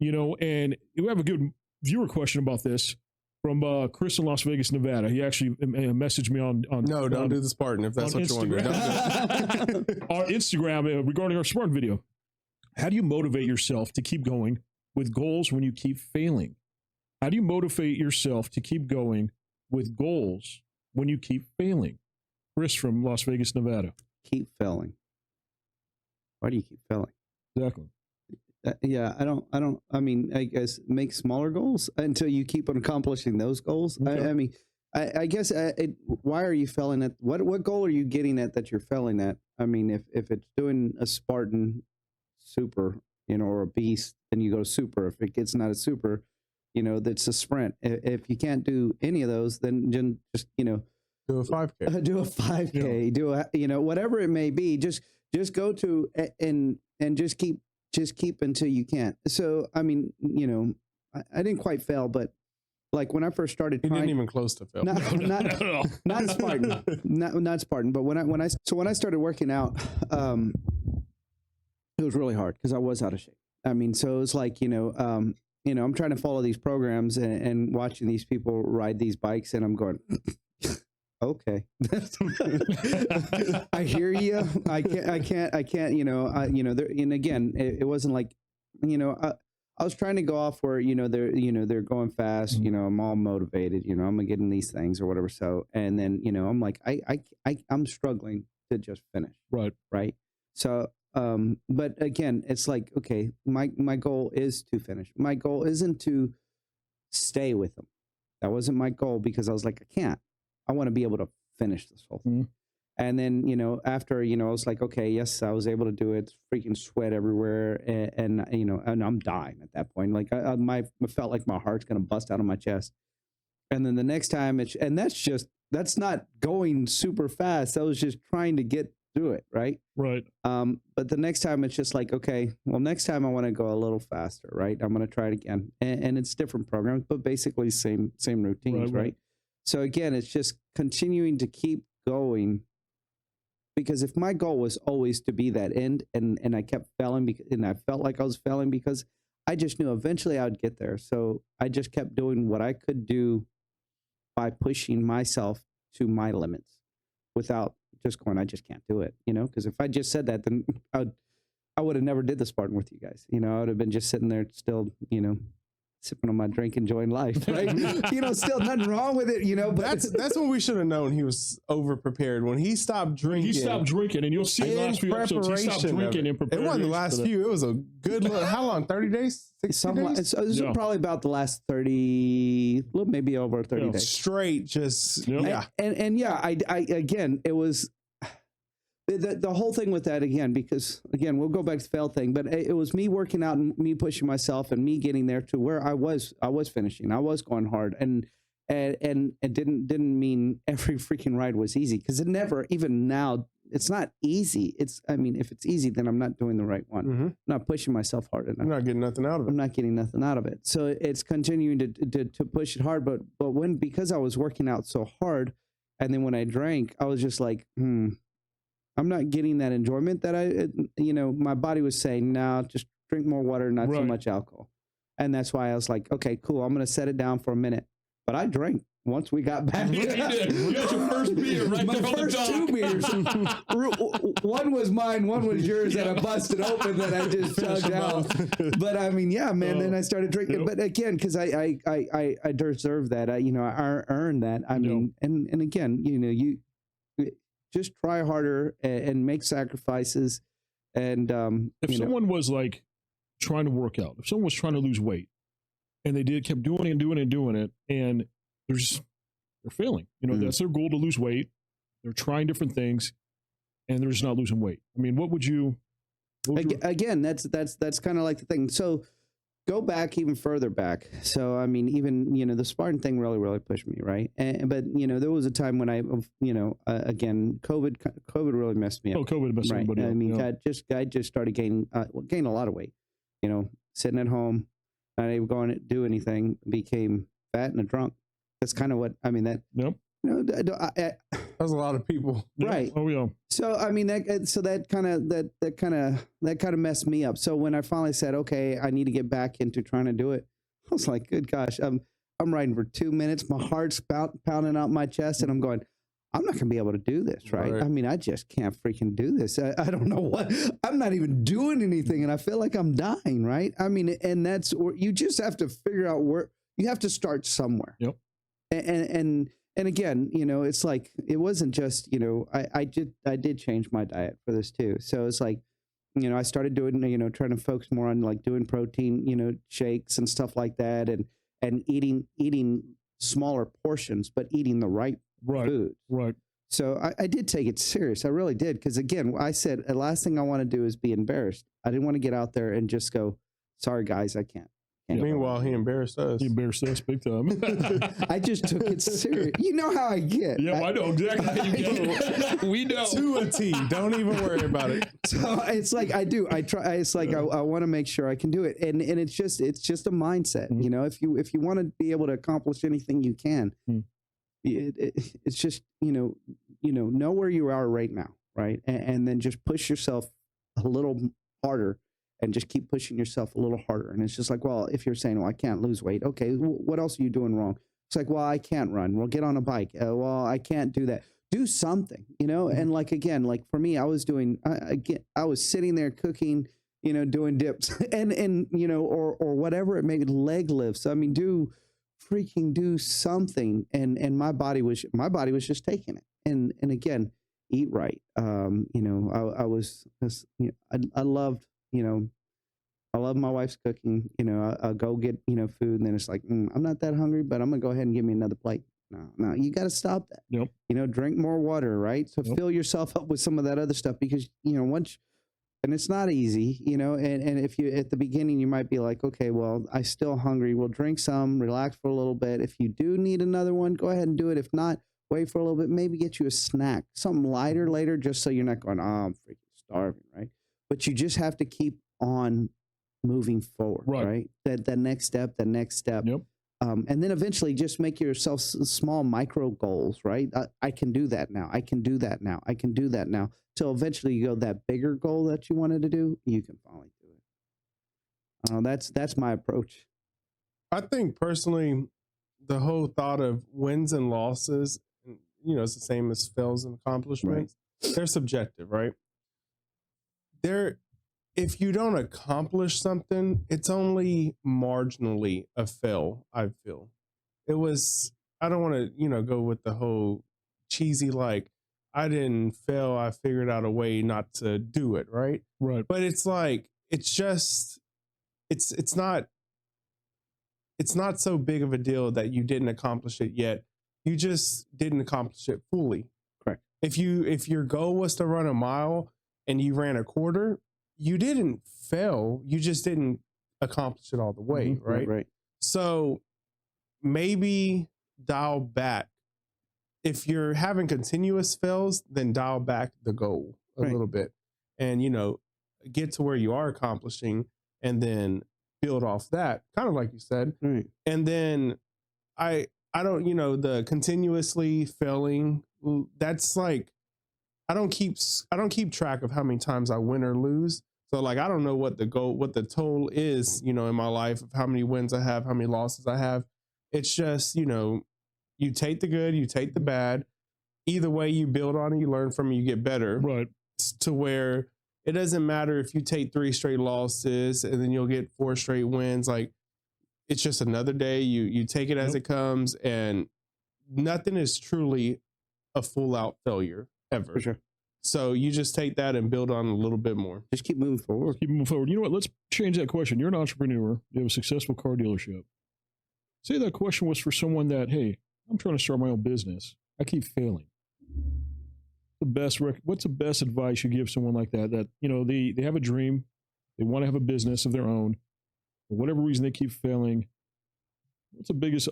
And we have a good viewer question about this from Chris in Las Vegas, Nevada. He actually messaged me on No, don't do the Spartan if that's what you're wondering. Our Instagram regarding our Spartan video. How do you motivate yourself to keep going with goals when you keep failing? How do you motivate yourself to keep going with goals when you keep failing? Chris from Las Vegas, Nevada. Keep failing. Why do you keep failing? Exactly. Yeah, I mean, I guess make smaller goals until you keep on accomplishing those goals. Okay. I guess why are you failing at what goal are you getting at that you're failing at? I mean, if it's doing a Spartan super, or a beast, then you go super. If it's not a super, that's a sprint. If you can't do any of those, then just do a 5K. Do a 5K. Do a whatever it may be. Just go to and just keep until you can't. So I mean, I didn't quite fail, but like when I first started trying, didn't even close to fail. Not Spartan, not Spartan. But when I started working out, it was really hard because I was out of shape. I mean, so it was like I'm trying to follow these programs and watching these people ride these bikes, and I'm going. Okay. I hear you. I can't, and again, it wasn't like, I was trying to go off where, they're going fast, I'm all motivated, I'm getting these things or whatever. So, and then, I'm like, I'm struggling to just finish. Right. Right. So, but again, it's like, okay, my goal is to finish. My goal isn't to stay with them. That wasn't my goal because I was like, I can't. I want to be able to finish this whole thing. And then, after, I was like, okay, yes, I was able to do it. Freaking sweat everywhere. And I'm dying at that point. Like I felt like my heart's going to bust out of my chest. And then the next time that's not going super fast. I was just trying to get through it. Right. Right. But the next time it's just like, okay, well, next time I want to go a little faster. Right. I'm going to try it again. And it's different programs, but basically same routines. Right. So again, it's just continuing to keep going, because if my goal was always to be that end, and I kept failing and I felt like I was failing because I just knew eventually I would get there. So I just kept doing what I could do by pushing myself to my limits without just going, I just can't do it, because if I just said that, then I would have never did the Spartan with you guys. I would have been just sitting there still, sipping on my drink, enjoying life, right? Still nothing wrong with it, but that's what we should have known. He was over prepared when he stopped drinking. And you'll see the last few episodes. He stopped drinking in preparation. It wasn't the last few. It was a good look. How long? 30 days? 60 days? This is probably about the last 30, maybe over 30 days. Straight, just yeah. And yeah, I again, it was. The whole thing with that again, because again, we'll go back to the fail thing, but it was me working out and me pushing myself and me getting there to where I was finishing. I was going hard, and it didn't mean every freaking ride was easy, because it never, even now, it's not easy. If it's easy, then I'm not doing the right one. I'm not pushing myself hard enough. I'm not getting nothing out of it. I'm not getting nothing out of it. So it's continuing to push it hard, but because I was working out so hard, and then when I drank, I was just like, I'm not getting that enjoyment that my body was saying, no, just drink more water, not so much alcohol. And that's why I was like, okay, cool. I'm going to set it down for a minute. But I drank once we got back. You did. You got your first beer right My there on first the 2 beers. One was mine, one was yours, that I busted open that I just chugged out. But I mean, yeah, man, then I started drinking. But again, because I deserve that. I earned that. I mean, and again, you just try harder and make sacrifices. And if someone was like trying to work out, if someone was trying to lose weight, and they kept doing it and doing it and doing it, and they're failing. That's their goal, to lose weight. They're trying different things, and they're just not losing weight. I mean, what would you? Again, that's kind of like the thing. So go back even further back. So I mean, even the Spartan thing really pushed me, right? But there was a time when I, again, COVID really messed me up. Oh, COVID messed everybody up. I mean, I just started gaining a lot of weight. Sitting at home, not able to go and do anything, became fat and a drunk. That's kind of what I mean. That's a lot of people. Yeah. Right. Oh yeah. So I mean that kind of messed me up. So when I finally said, okay, I need to get back into trying to do it, I was like, good gosh, I'm riding for 2 minutes. My heart's pounding out my chest, and I'm going, I'm not going to be able to do this, right? I mean, I just can't freaking do this. I don't know what. I'm not even doing anything, and I feel like I'm dying, right? I mean, and that's you just have to figure out where you have to start somewhere. Yep. And again, it's like it wasn't just I did change my diet for this too. So it's like I started doing trying to focus more on like doing protein shakes and stuff like that, and eating smaller portions, but eating the right food. Right. So I did take it serious. I really did. Because again, I said the last thing I want to do is be embarrassed. I didn't want to get out there and just go, sorry guys, I can't. Meanwhile, he embarrassed us. He embarrassed us big time. I just took it serious. You know how I get. Yeah, I know exactly how you get. We know. To a T. Don't even worry about it. So it's like I do. I try. It's like I want to make sure I can do it, and it's just a mindset. Mm-hmm. If you want to be able to accomplish anything you can, it's just know where you are right now, right, and then just push yourself a little harder. And just keep pushing yourself a little harder. And it's just like, well, if you're saying, well, I can't lose weight. Okay, what else are you doing wrong? It's like, well, I can't run. Well, get on a bike. Well, I can't do that. Do something, And like, again, like for me, I was sitting there cooking, doing dips and or whatever it may be, leg lifts. I mean, do something. And my body was just taking it. And again, eat right. I loved, I love my wife's cooking. I'll go get, food, and then it's like, I'm not that hungry, but I'm going to go ahead and give me another plate. No, you got to stop that. Yep. Drink more water, right? So fill yourself up with some of that other stuff because, once, and it's not easy, and if you, at the beginning, you might be like, okay, well, I'm still hungry. We'll drink some, relax for a little bit. If you do need another one, go ahead and do it. If not, wait for a little bit, maybe get you a snack, something lighter later, just so you're not going, I'm freaking starving, right? But you just have to keep on moving forward, right? The next step. Yep. And then eventually just make yourself small micro goals, right? I can do that now. I can do that now. I can do that now. Till eventually you go that bigger goal that you wanted to do, you can finally do it. That's my approach. I think personally, the whole thought of wins and losses, it's the same as fails and accomplishments. Right. They're subjective, right? If you don't accomplish something, it's only marginally a fail, I feel. I don't want to, go with the whole cheesy, like, I didn't fail, I figured out a way not to do it, right? Right. But it's like, it's not so big of a deal that you didn't accomplish it yet. You just didn't accomplish it fully. Correct. If your goal was to run a mile and you ran a quarter, you didn't fail. You just didn't accomplish it all the way, right? Right. So maybe dial back. If you're having continuous fails, then dial back the goal a little bit and, get to where you are accomplishing and then build off that, kind of like you said. Right. And then I don't, the continuously failing, that's like, I don't keep track of how many times I win or lose. So like, I don't know what the total is, in my life of how many wins I have, how many losses I have. It's just, you take the good, you take the bad. Either way, you build on it, you learn from it, you get better. Right. To where it doesn't matter if you take 3 straight losses and then you'll get 4 straight wins. Like, it's just another day. You take it as it comes, and nothing is truly a full out failure ever. For sure. So you just take that and build on a little bit more. Just keep moving forward. Keep moving forward. You know what? Let's change that question. You're an entrepreneur. You have a successful car dealership. Say that question was for someone that, hey, I'm trying to start my own business. I keep failing. What's the best advice you give someone like that? That, they have a dream. They want to have a business of their own. For whatever reason, they keep failing. What's the biggest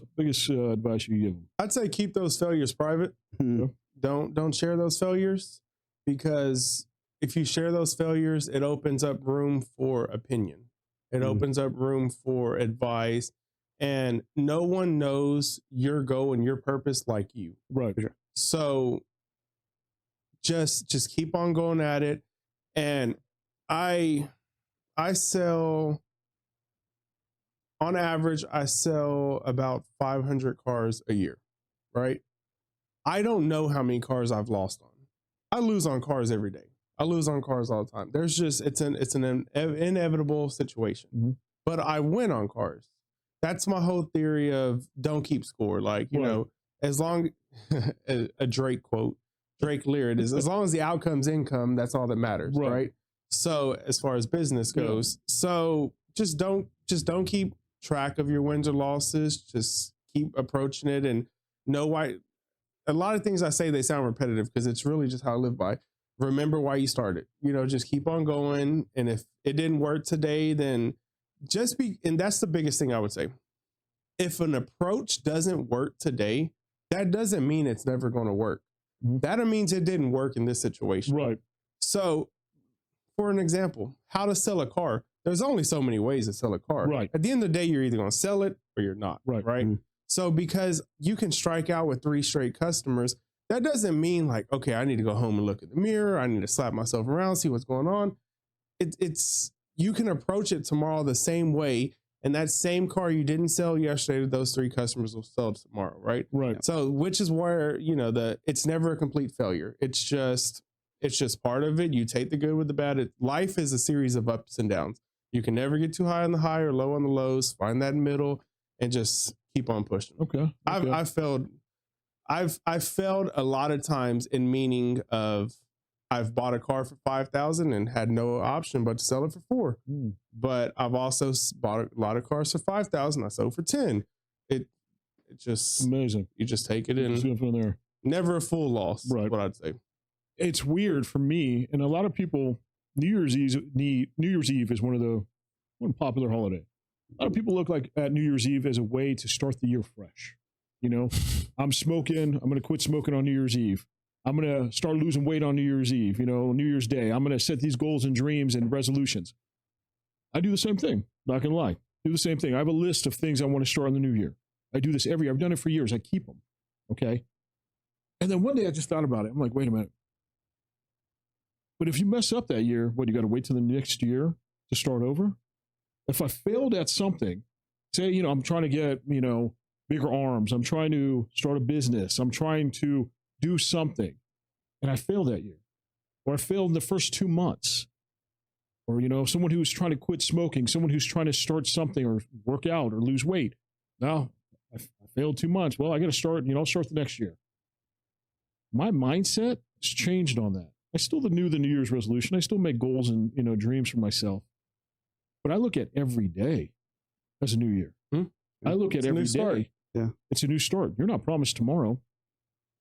advice you give them? I'd say keep those failures private. Mm-hmm. Don't share those failures, because if you share those failures, it opens up room for opinion. It opens up room for advice. and no one knows your goal and your purpose like you. Right. So just keep on going at it. And I sell, on average, I sell about 500 cars a year, right? I don't know how many cars I've lost on. I lose on cars every day. I lose on cars all the time. There's just, it's an inevitable situation. Mm-hmm. But I win on cars. That's my whole theory of don't keep score. Like, you know, as long, a Drake quote, Drake lyric is, as long as the outcome's income, that's all that matters, right? So as far as business goes, so just don't keep track of your wins or losses. Just keep approaching it and know why. A lot of things I say, they sound repetitive because it's really just how I live by. Remember why you started, you know, just keep on going. And if it didn't work today, then just be, and that's the biggest thing I would say. If an approach doesn't work today, that doesn't mean it's never going to work. That means it didn't work in this situation. Right. So for an example, how to sell a car. There's only so many ways to sell a car. Right. At the end of the day, you're either going to sell it or you're not. Right. Mm-hmm. So because you can strike out with 3 straight customers, that doesn't mean like, okay, I need to go home and look in the mirror. I need to slap myself around, see what's going on. It's you can approach it tomorrow the same way. And that same car you didn't sell yesterday, those 3 customers will sell tomorrow. Right. Right. So which is where, you know, it's never a complete failure. It's just part of it. You take the good with the bad. Life is a series of ups and downs. You can never get too high on the high or low on the lows. Find that middle and just keep on pushing. Okay. I've failed a lot of times in meaning of I've bought a car for $5,000 and had no option but to sell it for $4,000. But I've also bought a lot of cars for $5,000. I sold for $10,000. It just amazing. You just take it in. From there. Never a full loss. Right. What I'd say. It's weird for me, and a lot of people. New Year's Eve is one popular holiday. A lot of people look like at New Year's Eve as a way to start the year fresh. You know, I'm smoking. I'm going to quit smoking on New Year's Eve. I'm going to start losing weight on New Year's Eve. You know, New Year's Day. I'm going to set these goals and dreams and resolutions. I do the same thing. Not going to lie. Do the same thing. I have a list of things I want to start in the new year. I do this every year. I've done it for years. I keep them. Okay. And then one day I just thought about it. I'm like, wait a minute. But if you mess up that year, you got to wait till the next year to start over? If I failed at something, say, you know, I'm trying to get, you know, bigger arms. I'm trying to start a business. I'm trying to do something. And I failed that year. Or I failed in the first 2 months. Or, you know, someone who's trying to quit smoking, someone who's trying to start something or work out or lose weight. Now, I failed 2 months. Well, I got to start, you know, I'll start the next year. My mindset has changed on that. I still do the New Year's resolution. I still make goals and, you know, dreams for myself. But I look at every day as a new year. I look at every day. Yeah. It's a new start. You're not promised tomorrow.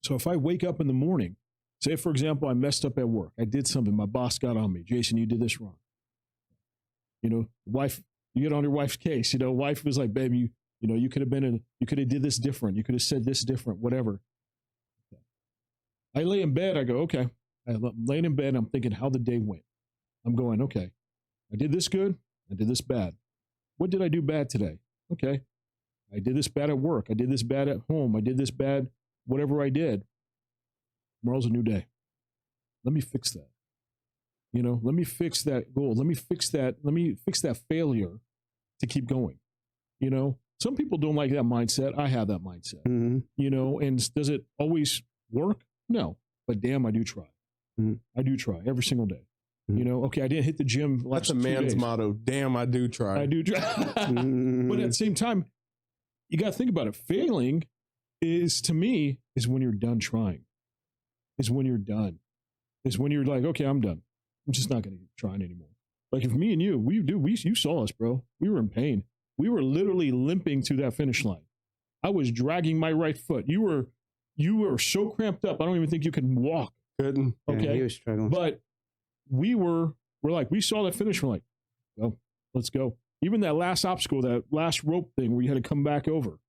So if I wake up in the morning, say, for example, I messed up at work. I did something. My boss got on me. Jason, you did this wrong. You know, wife, you get on your wife's case. You know, wife was like, baby, you know, you could have did this different. You could have said this different, whatever. I lay in bed. I go, okay. I'm laying in bed. I'm thinking how the day went. I'm going, okay, I did this good. I did this bad. What did I do bad today? Okay. I did this bad at work. I did this bad at home. I did this bad, whatever I did. Tomorrow's a new day. Let me fix that. You know, let me fix that goal. Let me fix that failure to keep going. You know, some people don't like that mindset. I have that mindset. Mm-hmm. You know, and does it always work? No. But damn, I do try. Mm-hmm. I do try every single day. You know, okay, I didn't hit the gym last 2 days. That's a man's motto. Damn, I do try. I do try. But at the same time, you got to think about it. Failing is, to me, is when you're done trying. Is when you're done. Is when you're like, okay, I'm done. I'm just not going to try anymore. Like if me and you, you saw us, bro. We were in pain. We were literally limping to that finish line. I was dragging my right foot. You were so cramped up. I don't even think you could walk. Couldn't. Okay. Yeah, he was struggling. But we're like, we saw that finish. We're like, oh, let's go. Even that last obstacle, that last rope thing where you had to come back over.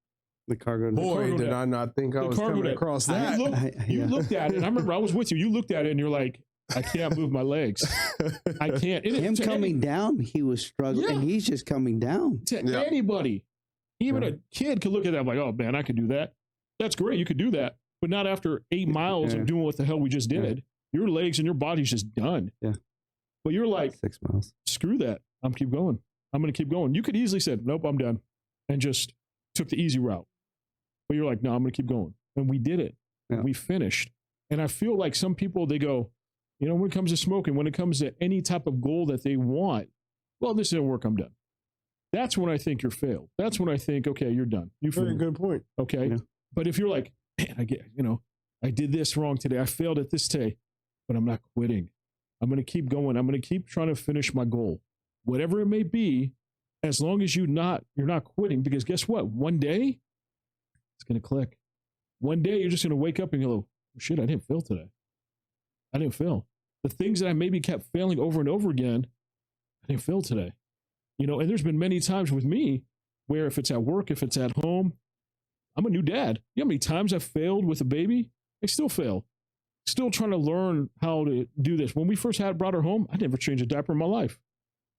The cargo. Boy, did I not think I was coming across that. You looked at it. And I remember I was with you. You looked at it and you're like, I can't move my legs. I can't. Him coming down, he was struggling. Yeah. And he's just coming down. To anybody, Even Yeah. a kid could look at that like, oh man, I could do that. That's great. You could do that. But not after 8 miles Yeah. of doing what the hell we just Yeah. did. Your legs and your body's just done. Yeah. But you're like, 6 miles. screw that. I'm keep going. I'm going to keep going. You could easily said, nope, I'm done. And just took the easy route. But you're like, no, I'm going to keep going. And we did it. Yeah. We finished. And I feel like some people, they go, you know, when it comes to smoking, when it comes to any type of goal that they want, well, this didn't work. I'm done. That's when I think you're failed. That's when I think, okay, you're done. You Very failed. good point. Okay. Yeah. But if you're like, man, I did this wrong today. I failed at this today, but I'm not quitting. I'm going to keep going. I'm going to keep trying to finish my goal, whatever it may be, as long as you're not quitting. Because guess what? One day it's going to click. One day you're just going to wake up and go, oh, shit, I didn't fail today. I didn't fail. The things that I maybe kept failing over and over again, I didn't fail today. You know, and there's been many times with me where if it's at work, if it's at home, I'm a new dad. You know how many times I've failed with a baby? I still fail. Still trying to learn how to do this. When we first brought her home, I never changed a diaper in my life.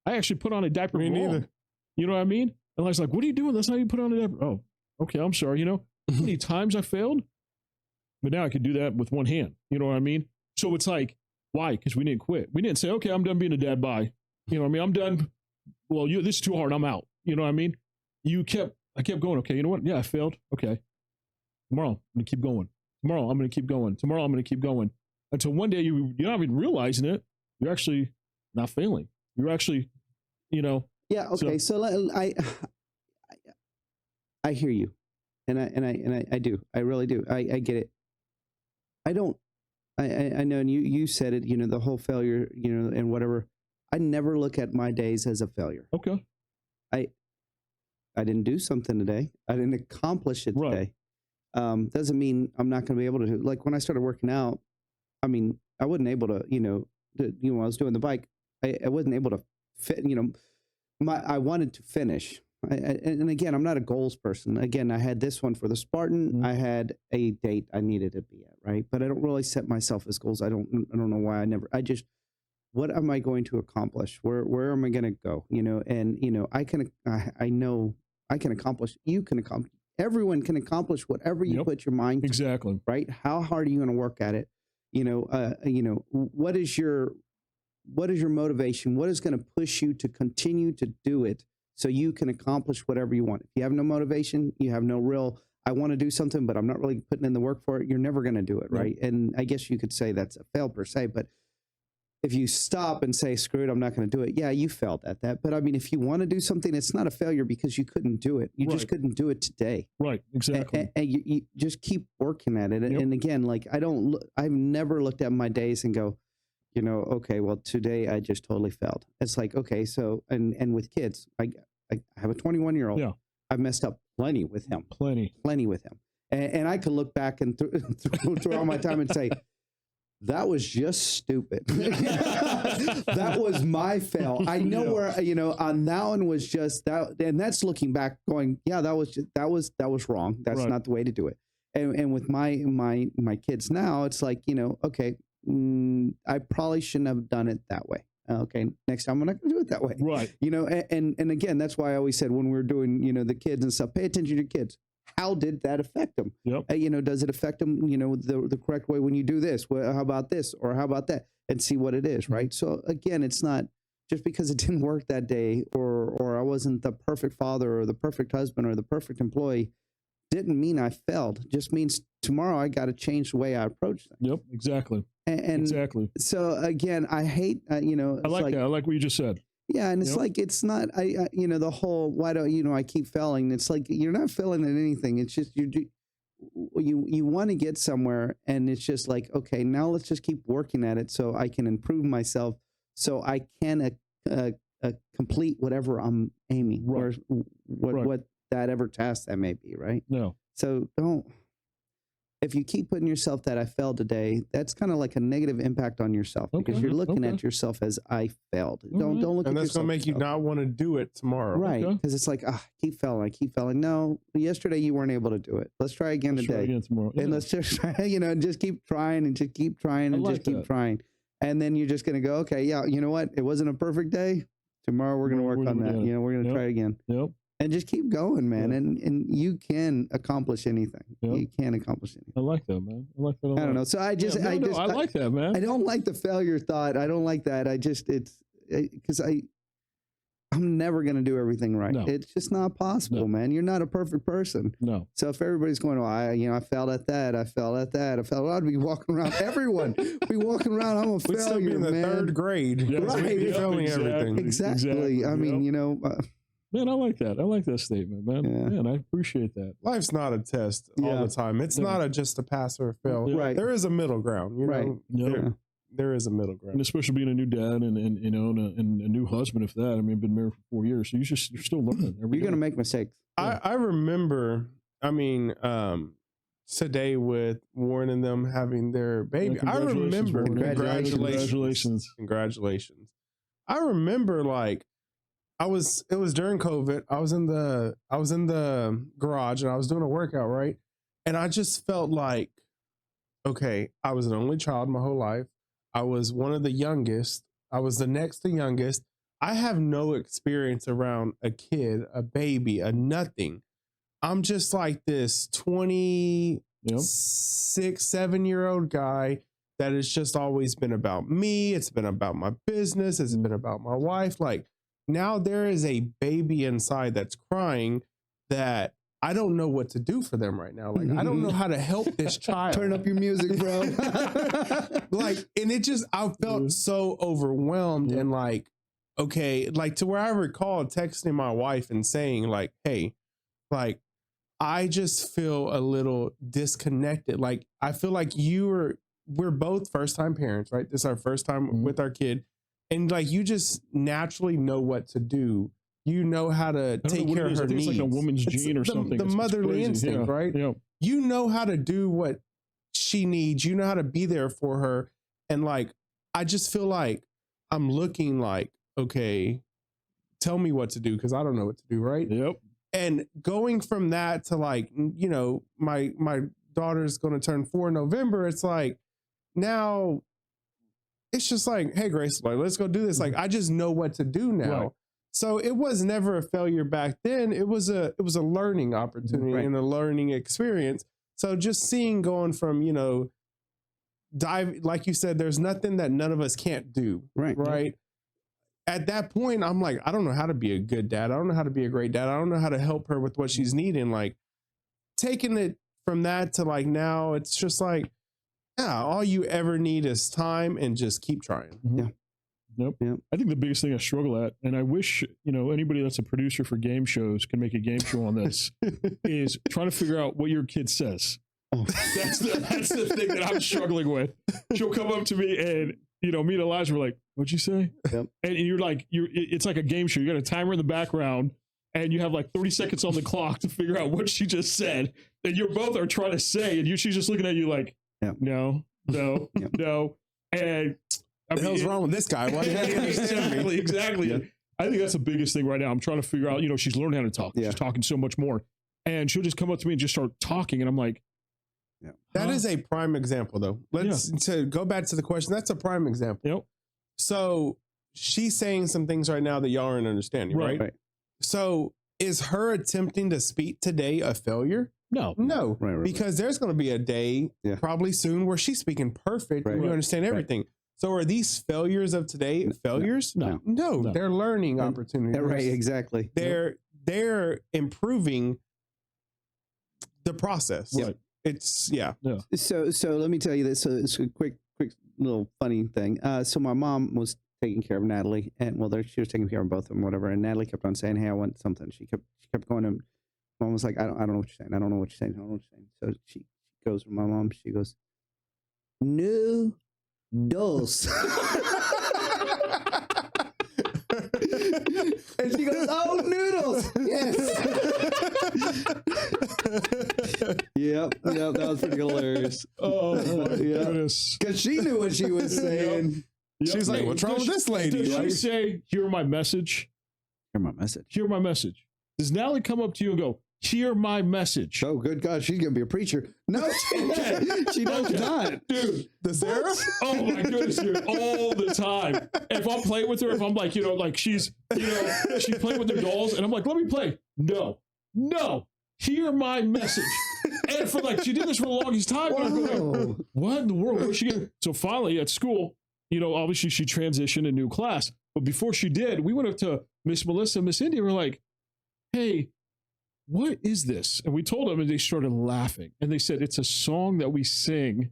I actually put on a diaper Me wrong. neither. You know what I mean? And I was like, what are you doing? That's not how you put on a diaper. Oh, okay, I'm sorry. You know, how many times I failed? But now I could do that with one hand. You know what I mean? So it's like, why? Because we didn't quit. We didn't say, okay, I'm done being a dad. Bye. You know what I mean? I'm done. Well, this is too hard. I'm out. You know what I mean? I kept going. Okay, you know what? Yeah, I failed. Okay. Tomorrow, I'm going to keep going. Tomorrow, I'm going to keep going. Tomorrow, I'm going to keep going. Until one day you're not even realizing it. You're actually not failing. You're actually, you know. Yeah. Okay. So I hear you, and I do. I really do. I get it. I don't. I know, and you said it. You know, the whole failure. You know, and whatever. I never look at my days as a failure. Okay. I didn't do something today. I didn't accomplish it today. Doesn't mean I'm not going to be able to do. Like when I started working out, I mean, I wasn't able to. When I was doing the bike, I wasn't able to fit. I wanted to finish. And again, I'm not a goals person. Again, I had this one for the Spartan. Mm-hmm. I had a date I needed to be at, right? But I don't really set myself as goals. I don't know why I just, what am I going to accomplish? Where am I going to go? I know I can accomplish, you can accomplish, everyone can accomplish whatever you put your mind to. Exactly. Right? How hard are you going to work at it? What is your motivation? What is going to push you to continue to do it so you can accomplish whatever you want? If you have no motivation, you have no real, I want to do something, but I'm not really putting in the work for it, you're never going to do it, right? And I guess you could say that's a fail per se, but if you stop and say, screw it, I'm not going to do it, yeah, you failed at that. But I mean, if you want to do something, it's not a failure because you couldn't do it. You just couldn't do it today. Right, exactly. And you just keep working at it. And again, like I've never looked at my days and go, okay, well, today I just totally failed. It's like, okay, so, and with kids, I have a 21-year-old. Yeah. I've messed up plenty with him. Plenty with him. And I could look back and through all my time and say, that was just stupid. That was my fail. I know where, on that one was just that. And that's looking back going, yeah, that was wrong. That's not the way to do it. And with my kids now, it's like, okay, I probably shouldn't have done it that way. Okay, next time I'm not going to do it that way. Right. And again, that's why I always said when we were doing, the kids and stuff, pay attention to your kids. How did that affect them? Yep. Does it affect them, the correct way when you do this? Well, how about this? Or how about that? And see what it is, right? So again, it's not just because it didn't work that day or I wasn't the perfect father or the perfect husband or the perfect employee, didn't mean I failed. It just means tomorrow I got to change the way I approach things. Yep, exactly. And exactly. So again, I hate, I like that. I like what you just said. Yeah, and it's like it's not the whole why don't I keep failing. It's like you're not failing at anything. It's just you want to get somewhere, and it's just like, okay, now let's just keep working at it so I can improve myself, so I can complete whatever I'm aiming or what that ever task that may be. Right? No. So if you keep putting yourself that I failed today, that's kind of like a negative impact on yourself because you're looking at yourself as I failed. Don't look at yourself. And that's going to make you not want to do it tomorrow. Right. Because it's like, I keep failing. No, yesterday you weren't able to do it. Let's try again today. Try again tomorrow. Yeah. And let's just try, and just keep trying and just keep trying and just keep trying. And then you're just going to go, okay, yeah, you know what? It wasn't a perfect day. Tomorrow we're going to work on that. We're going to try again. Yep. and just keep going, man. Yeah. And you can accomplish anything. Yeah. You can accomplish anything. I like that, man. I like that a lot. I don't know. So I just, I like that, man. I don't like the failure thought. I don't like that. Because I'm never going to do everything right. No. It's just not possible, man. You're not a perfect person. No. So if everybody's going, well, I failed at that. I failed at that. I'd be walking around. Everyone be walking around. I'm a We'd failure, still be in the man. third grade. Yeah, right. We'd be failing everything. Exactly. I mean, Man, I like that. I like that statement, man. Yeah. Man, I appreciate that. Life's not a test all the time. It's not just a pass or a fail. Right. There is a middle ground. You know, Yeah. there is a middle And ground. especially being a new dad and a new husband, if that. I mean, I've been married for 4 years, so you're still learning. You're going to make mistakes. I remember, today with Warren and them having their baby. Yeah, I remember, congratulations. Congratulations. I remember it was during COVID. I was in the garage and I was doing a workout, right? And I just felt like, okay, I was an only child my whole life. I was one of the youngest. I was the next to youngest. I have no experience around a kid, a baby, a nothing. I'm just like this 26, 7-year-old guy that has just always been about me. It's been about my business. It's been about my wife. Now there is a baby inside that's crying that I don't know what to do for them right now. I don't know how to help this child. Turn up your music, bro. And it just, I felt so overwhelmed and okay, to where I recall texting my wife and saying hey, I just feel a little disconnected. I feel like we're both first-time parents, right? This is our first time with our kid. And you just naturally know what to do. You know how to take care of her needs. It's like a woman's gene or something. The motherly instinct, right? Yeah. You know how to do what she needs. You know how to be there for her. And I just feel like I'm looking okay, tell me what to do because I don't know what to do, right? Yep. And going from that to my daughter's going to turn 4 in November. It's now it's just hey, Grace, let's go do this. I just know what to do now. Right. So it was never a failure back then. It was a learning opportunity and a learning experience. So just seeing going from, dive, like you said, there's nothing that none of us can't do. Right. At that point, I'm I don't know how to be a good dad. I don't know how to be a great dad. I don't know how to help her with what she's needing. Taking it from that to now, it's just all you ever need is time and just keep trying. Yeah. Nope. Yep. I think the biggest thing I struggle at, and I wish, anybody that's a producer for game shows can make a game show on this, is trying to figure out what your kid says. Oh. That's the thing that I'm struggling with. She'll come up to me and, me and Elijah were like, what'd you say? Yep. And you're it's like a game show. You got a timer in the background and you have 30 seconds on the clock to figure out what she just said. And you both are trying to say, and she's just looking at you no. And the hell's wrong with this guy? Why didn't he understand me? Exactly. Yeah. I think that's the biggest thing right now. I'm trying to figure out, she's learning how to talk. Yeah. She's talking so much more. And she'll just come up to me and just start talking. And I'm like, that is a prime example, though. To go back to the question, that's a prime example. Yep. So she's saying some things right now that y'all aren't understanding, right? So is her attempting to speak today a failure? No. Right. Because there's going to be a day probably soon where she's speaking perfect and you understand everything. So are these failures of today failures? No. They're learning opportunities. Right, exactly. They're improving the process. Right. It's So let me tell you this. So it's a quick little funny thing. So my mom was taking care of Natalie, and she was taking care of both of them, whatever. And Natalie kept on saying, "Hey, I want something." She kept going to. Mom was like, "I don't know what you're saying. I don't know what you're saying. I don't know what you're saying." So she goes to my mom. She goes, "No, dos." And she goes, "Oh, noodles, yes." Yep, that was pretty hilarious. Oh my goodness! Because she knew what she was saying. Yep. She's like, "What's wrong with this lady?" Does she say, "Hear my message"? Hear my message. Hear my message. Does Natalie come up to you and go, hear my message. Oh, good God, she's gonna be a preacher. No, she does not, Dude, The Sarah? oh my goodness, dude, all the time. If I'm playing with her, if I'm like, like she's playing with her dolls, and I'm like, let me play. No, hear my message. And for like, she did this for the longest time. And I'm going, what in the world? Where's she getting? So finally at school, obviously she transitioned a new class. But before she did, we went up to Miss Melissa, Miss India, and we're like, hey, what is this? And we told them, and they started laughing. And they said, it's a song that we sing.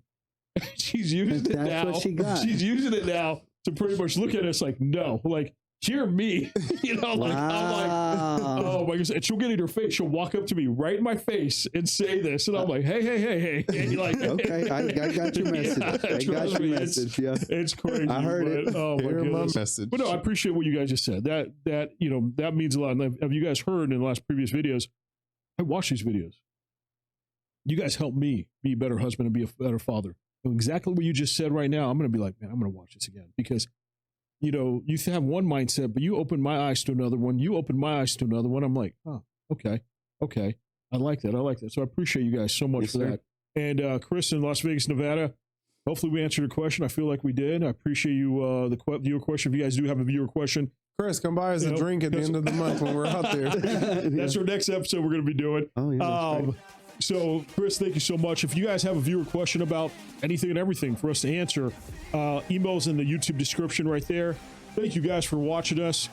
She's using it now. What she got. She's using it now to pretty much look at us like, no, like, hear me. Like, I'm like, oh my goodness. And she'll get in her face. She'll walk up to me right in my face and say this. And I'm like, hey. And you're like, okay, I got your message. I got your message. Yeah. It's crazy. I heard it. Oh my goodness. Message. But no, I appreciate what you guys just said. That means a lot. And have you guys heard in the last previous videos, I watch these videos. You guys help me be a better husband and be a better father. And exactly what you just said right now, I'm going to be like, man, I'm going to watch this again because, you have one mindset, but you open my eyes to another one. You open my eyes to another one. I'm like, oh, okay. I like that. So I appreciate you guys so much for that. And Chris in Las Vegas, Nevada, hopefully we answered your question. I feel like we did. I appreciate you, the viewer question. If you guys do have a viewer question, Chris, come buy us a drink at the end of the month when we're out there. That's our next episode we're going to be doing. Oh, yeah, so, Chris, thank you so much. If you guys have a viewer question about anything and everything for us to answer, emails in the YouTube description right there. Thank you guys for watching us.